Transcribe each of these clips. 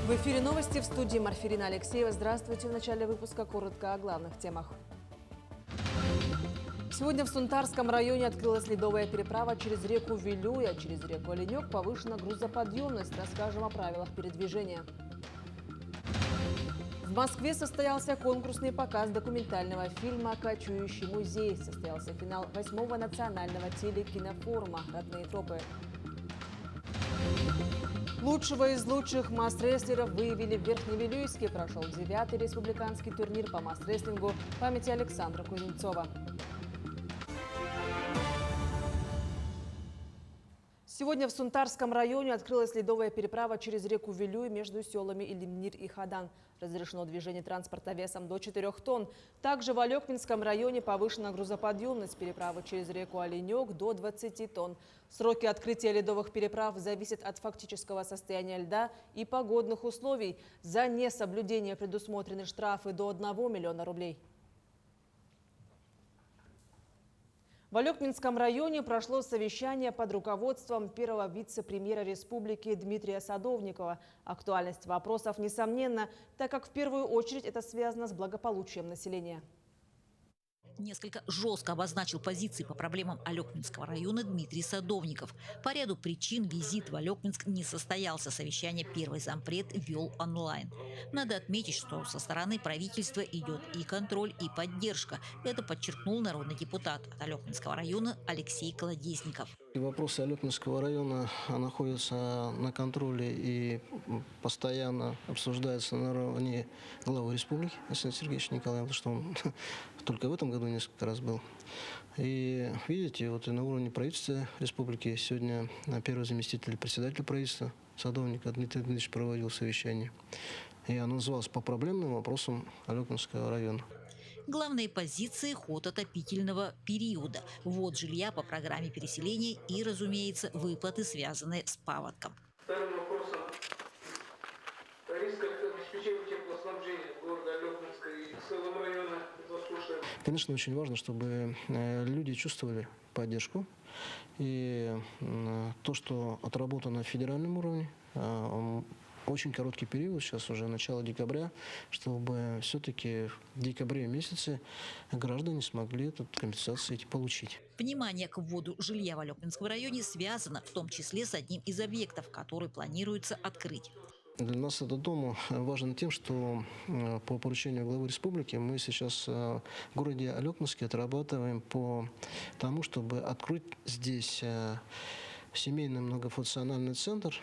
В эфире новости, в студии Марфирина Алексеева. Здравствуйте. В начале выпуска коротко о главных темах. Сегодня в Сунтарском районе открылась ледовая переправа через реку Вилюя. Через реку Оленек повышена грузоподъемность. Расскажем о правилах передвижения. В Москве состоялся конкурсный показ документального фильма «Кочующий музей». Состоялся финал 8-го национального телекинофорума «Родные тропы». Лучшего из лучших масс-рестлеров выявили в Верхневилюйске. Прошел 9-й республиканский турнир по масс-рестлингу памяти Александра Кузнецова. Сегодня в Сунтарском районе открылась ледовая переправа через реку Вилюй между селами Илимнир и Хадан. Разрешено движение транспорта весом до 4 тонн. Также в Алекминском районе повышена грузоподъемность переправы через реку Оленек до 20 тонн. Сроки открытия ледовых переправ зависят от фактического состояния льда и погодных условий. За несоблюдение предусмотрены штрафы до 1 миллиона рублей. В Алекминском районе прошло совещание под руководством первого вице-премьера республики Дмитрия Садовникова. Актуальность вопросов несомненна, так как в первую очередь это связано с благополучием населения. Несколько жестко обозначил позиции по проблемам Алекминского района Дмитрий Садовников. По ряду причин визит в Алекминск не состоялся. Совещание первый зампред вел онлайн. Надо отметить, что со стороны правительства идет и контроль, и поддержка. Это подчеркнул народный депутат от Алекминского района Алексей Колодезников. Вопросы Алекминского района находятся на контроле и постоянно обсуждаются на уровне главы республики Александра Сергеевича Николаева, что он только в этом году несколько раз был. И видите, вот и на уровне правительства республики сегодня первый заместитель председателя правительства Садовников Дмитрий Дмитриевич проводил совещание. И оно называлось по проблемным вопросам Алекминского района. Главные позиции – ход отопительного периода, ввод жилья по программе переселения и, разумеется, выплаты, связанные с паводком. Вторым вопросом о рисках обеспечения теплоснабжения города Алекминска и целого района засуши. Конечно, очень важно, чтобы люди чувствовали поддержку. И то, что отработано на федеральном уровне, очень короткий период, сейчас уже начало декабря, чтобы все-таки в декабре месяце граждане смогли эту компенсацию получить. Внимание к вводу жилья в Алекминском районе связано в том числе с одним из объектов, который планируется открыть. Для нас этот дом важен тем, что по поручению главы республики мы сейчас в городе Алекминске отрабатываем по тому, чтобы открыть здесь семейный многофункциональный центр.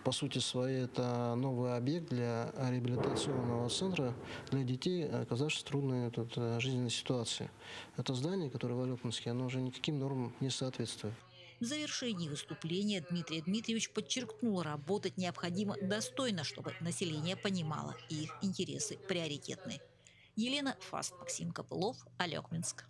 По сути своей, это новый объект для реабилитационного центра для детей, оказавшихся в трудной жизненной ситуации. Это здание, которое в Алекминске, оно уже никаким нормам не соответствует. В завершении выступления Дмитрий Дмитриевич подчеркнул, работать необходимо достойно, чтобы население понимало, их интересы приоритетны. Елена Фаст, Максим Копылов, Алекминск.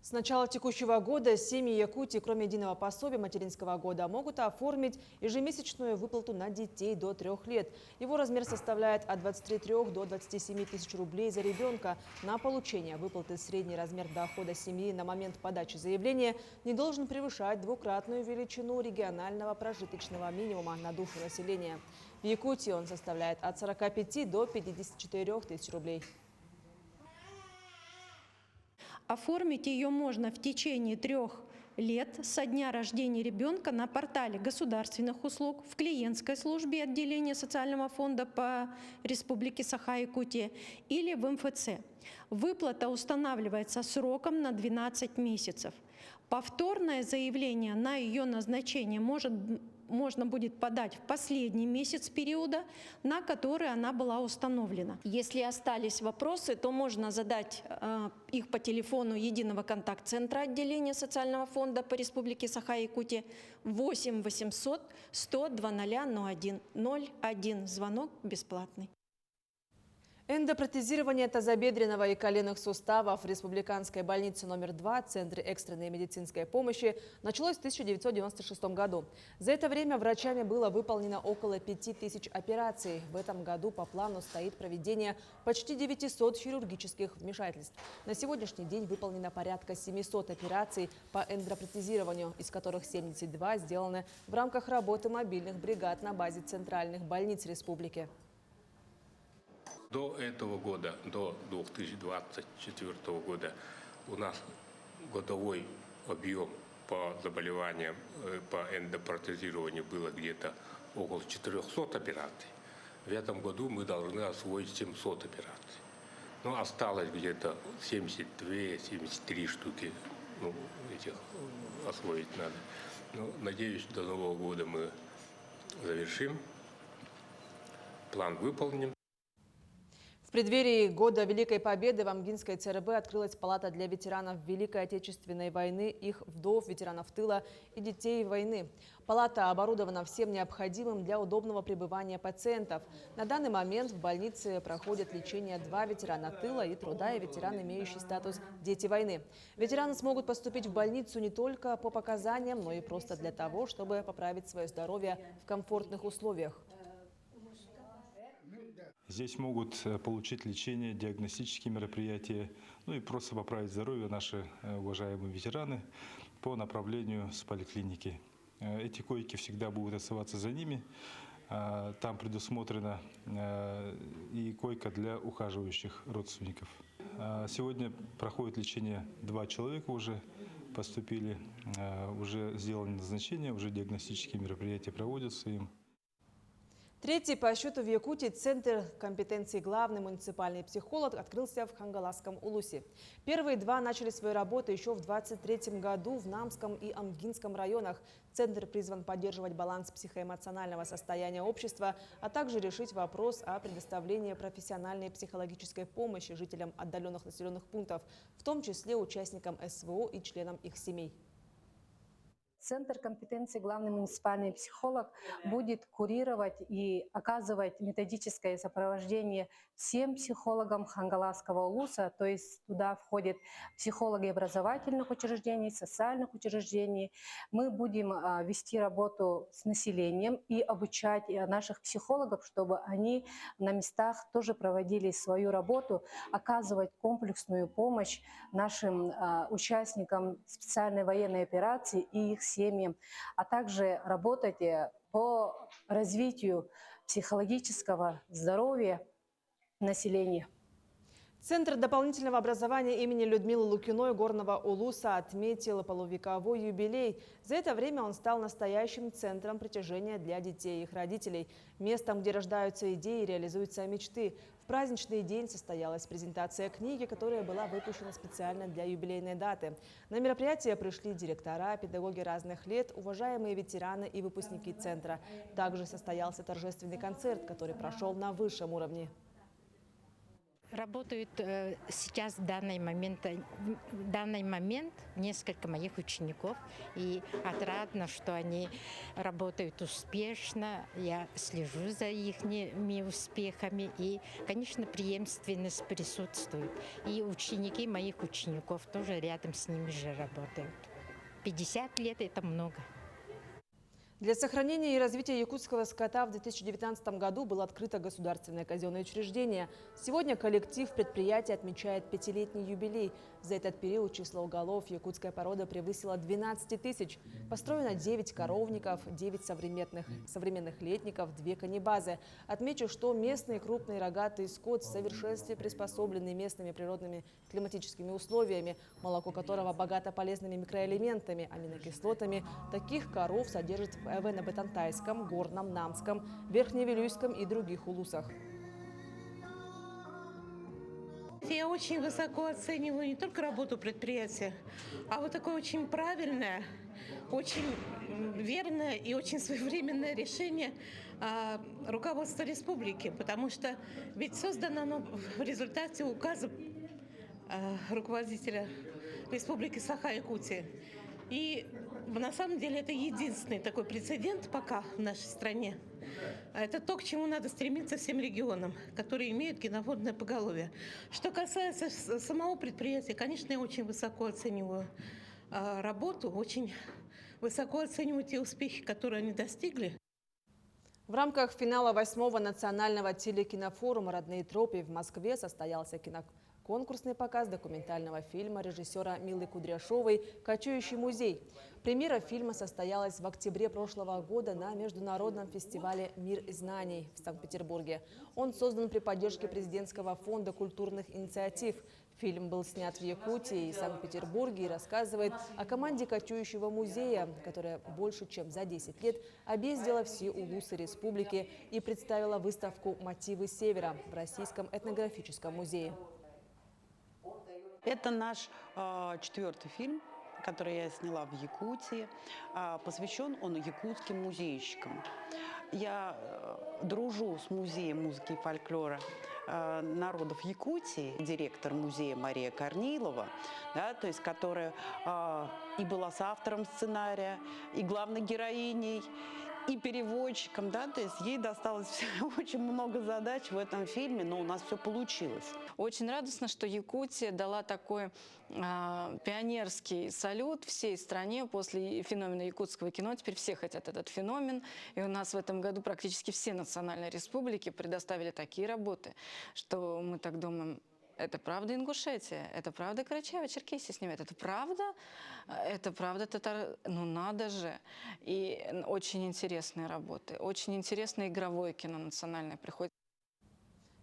С начала текущего года семьи Якутии, кроме единого пособия материнского года, могут оформить ежемесячную выплату на детей до 3 лет. Его размер составляет от 23 до 27 тысяч рублей за ребенка. На получение выплаты средний размер дохода семьи на момент подачи заявления не должен превышать двукратную величину регионального прожиточного минимума на душу населения. В Якутии он составляет от 45 до 54 тысяч рублей. Оформить ее можно в течение 3 лет со дня рождения ребенка на портале государственных услуг, в клиентской службе отделения социального фонда по Республике Саха-Якутия или в МФЦ. Выплата устанавливается сроком на 12 месяцев. Повторное заявление на ее назначение можно будет подать в последний месяц периода, на который она была установлена. Если остались вопросы, то можно задать их по телефону единого контакт-центра отделения социального фонда по Республике Саха-Якутия 8 800 100 0001. Звонок бесплатный. Эндопротезирование тазобедренного и коленных суставов в Республиканской больнице номер 2 Центре экстренной медицинской помощи началось в 1996 году. За это время врачами было выполнено около 5000 операций. В этом году по плану стоит проведение почти 900 хирургических вмешательств. На сегодняшний день выполнено порядка 700 операций по эндопротезированию, из которых 72 сделаны в рамках работы мобильных бригад на базе центральных больниц республики. До этого года, до 2024 года, у нас годовой объем по заболеваниям, по эндопротезированию было где-то около 400 операций. В этом году мы должны освоить 700 операций. Но осталось где-то 72-73 штуки, этих освоить надо. Но, надеюсь, до Нового года мы завершим, план выполним. В преддверии Года Великой Победы в Амгинской ЦРБ открылась палата для ветеранов Великой Отечественной войны, их вдов, ветеранов тыла и детей войны. Палата оборудована всем необходимым для удобного пребывания пациентов. На данный момент в больнице проходят лечение 2 ветерана тыла и труда и ветеран, имеющий статус «Дети войны». Ветераны смогут поступить в больницу не только по показаниям, но и просто для того, чтобы поправить свое здоровье в комфортных условиях. Здесь могут получить лечение, диагностические мероприятия, ну и просто поправить здоровье наши уважаемые ветераны по направлению с поликлиники. Эти койки всегда будут оставаться за ними. Там предусмотрена и койка для ухаживающих родственников. Сегодня проходит лечение 2 человека уже поступили, уже сделано назначение, уже диагностические мероприятия проводятся им. Третий по счету в Якутии Центр компетенции главный муниципальный психолог открылся в Хангаласском Улусе. Первые 2 начали свою работу еще в 2023 году в Намском и Амгинском районах. Центр призван поддерживать баланс психоэмоционального состояния общества, а также решить вопрос о предоставлении профессиональной психологической помощи жителям отдаленных населенных пунктов, в том числе участникам СВО и членам их семей. Центр компетенции главный муниципальный психолог будет курировать и оказывать методическое сопровождение всем психологам Хангаласского улуса, то есть туда входят психологи образовательных учреждений, социальных учреждений. Мы будем вести работу с населением и обучать наших психологов, чтобы они на местах тоже проводили свою работу, оказывать комплексную помощь нашим участникам специальной военной операции и их семьям, а также работать по развитию психологического здоровья населения. Центр дополнительного образования имени Людмилы Лукиной Горного Улуса отметил полувековой юбилей. За это время он стал настоящим центром притяжения для детей и их родителей, местом, где рождаются идеи и реализуются мечты. В праздничный день состоялась презентация книги, которая была выпущена специально для юбилейной даты. На мероприятие пришли директора, педагоги разных лет, уважаемые ветераны и выпускники центра. Также состоялся торжественный концерт, который прошел на высшем уровне. Работают сейчас в данный момент несколько моих учеников, и отрадно, что они работают успешно. Я слежу за их успехами, и, конечно, преемственность присутствует. И ученики моих учеников тоже рядом с ними же работают. 50 лет – это много. Для сохранения и развития якутского скота в 2019 году было открыто государственное казенное учреждение. Сегодня коллектив предприятия отмечает 5-летний юбилей. За этот период число голов якутская порода превысила 12 тысяч. Построено 9 коровников, 9 современных летников, 2 конебазы. Отмечу, что местный крупный рогатый скот в совершенстве приспособленный местными природными климатическими условиями, молоко которого богато полезными микроэлементами, аминокислотами. Таких коров содержит в Эвено-Батантайском, Горном, Намском, Верхневилюйском и других улусах. Я очень высоко оцениваю не только работу предприятия, а вот такое очень правильное, очень верное и очень своевременное решение руководства республики, потому что ведь создано оно в результате указа руководителя Республики Саха-Якутия. И на самом деле это единственный такой прецедент пока в нашей стране. Это то, к чему надо стремиться всем регионам, которые имеют кинофондное поголовье. Что касается самого предприятия, конечно, я очень высоко оцениваю работу, очень высоко оцениваю те успехи, которые они достигли. В рамках финала 8-го национального телекинофорума «Родные тропы» в Москве состоялся конкурсный показ документального фильма режиссера Милы Кудряшовой «Кочующий музей». Премьера фильма состоялась в октябре прошлого года на международном фестивале «Мир знаний» в Санкт-Петербурге. Он создан при поддержке президентского фонда культурных инициатив. Фильм был снят в Якутии и Санкт-Петербурге и рассказывает о команде кочующего музея, которая больше чем за 10 лет объездила все улусы республики и представила выставку «Мотивы Севера» в Российском этнографическом музее. Это наш 4-й фильм, который я сняла в Якутии. Посвящен он якутским музейщикам. Я дружу с музеем музыки и фольклора народов Якутии, директор музея Мария Корнилова, да, то есть, которая и была соавтором сценария, и главной героиней, и переводчиком, да, то есть ей досталось очень много задач в этом фильме, но у нас все получилось. Очень радостно, что Якутия дала такой пионерский салют всей стране после феномена якутского кино. Теперь все хотят этот феномен. И у нас в этом году практически все национальные республики предоставили такие работы, что мы так думаем, это правда Ингушетия, это правда Карачаево-Черкесия снимает, это правда татар, ну надо же. И очень интересные работы, очень интересное игровое кино национальное приходит.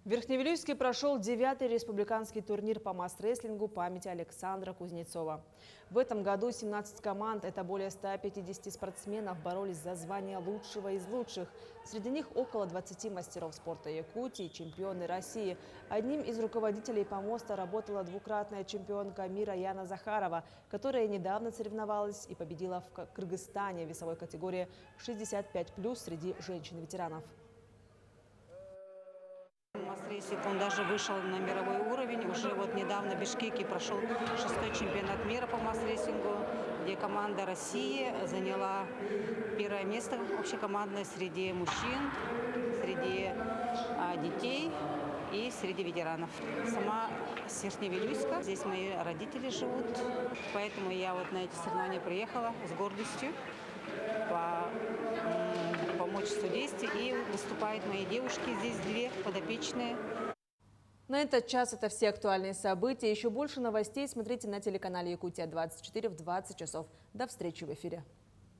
В Верхневилюйске прошел 9-й республиканский турнир по масс-рестлингу памяти Александра Кузнецова. В этом году 17 команд, это более 150 спортсменов, боролись за звание лучшего из лучших. Среди них около 20 мастеров спорта Якутии, чемпионы России. Одним из руководителей помоста работала двукратная чемпионка мира Яна Захарова, которая недавно соревновалась и победила в Кыргызстане в весовой категории 65+ среди женщин-ветеранов. Масс-рейсинг, он даже вышел на мировой уровень. Уже вот недавно в Бишкеке прошел 6-й чемпионат мира по масс-рейсингу, где команда России заняла 1-е место общекомандное среди мужчин, среди детей и среди ветеранов. Сама с Верхневилюйска, здесь мои родители живут, поэтому я вот на эти соревнования приехала с гордостью помочь в судействе, и выступают мои девушки, здесь 2 подопечные. На этот час это все актуальные события. Еще больше новостей смотрите на телеканале Якутия 24 в 20 часов. До встречи в эфире.